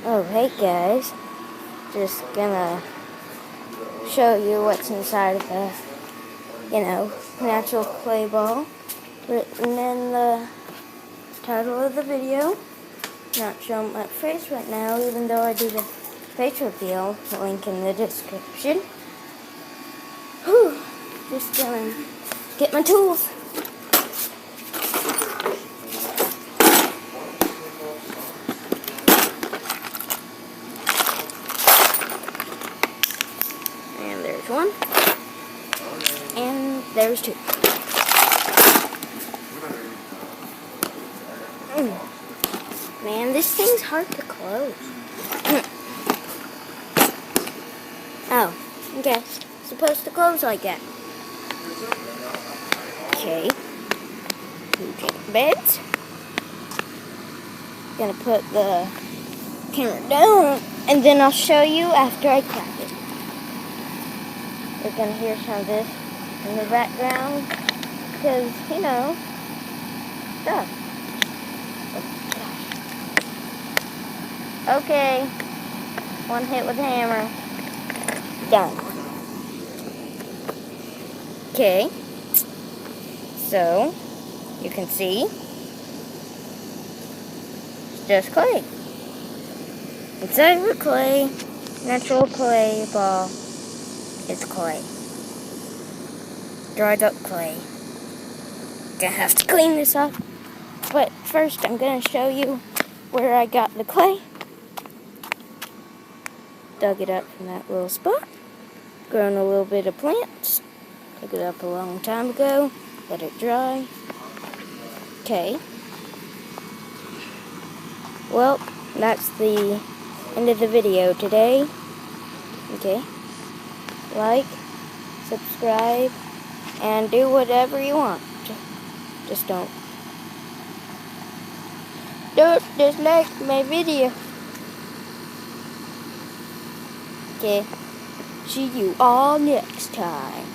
Oh, hey guys, just gonna show you what's inside of the, natural clay ball, written in the title of the video. Not showing my face right now, even though I do the face reveal, link in the description. Whew, just gonna get my tools. And there's one. And there's two. Man, this thing's hard to close. Oh, okay. Supposed to close like that. Okay. Two beds. Gonna put the camera down, and then I'll show you after I crack it. You're gonna hear some of this in the background, because, stuff. Okay, one hit with the hammer. Done. Okay, so you can see it's just clay. Inside of the clay, natural clay ball, is clay. Dried up clay. Gonna have to clean this up, but first I'm gonna show you where I got the clay. Dug it up from that little spot. Grown a little bit of plants. Dug it up a long time ago. Let it dry. Okay. Well, that's the end of the video today. Okay. Like, subscribe, and do whatever you want. Just don't dislike my video. Okay, see you all next time.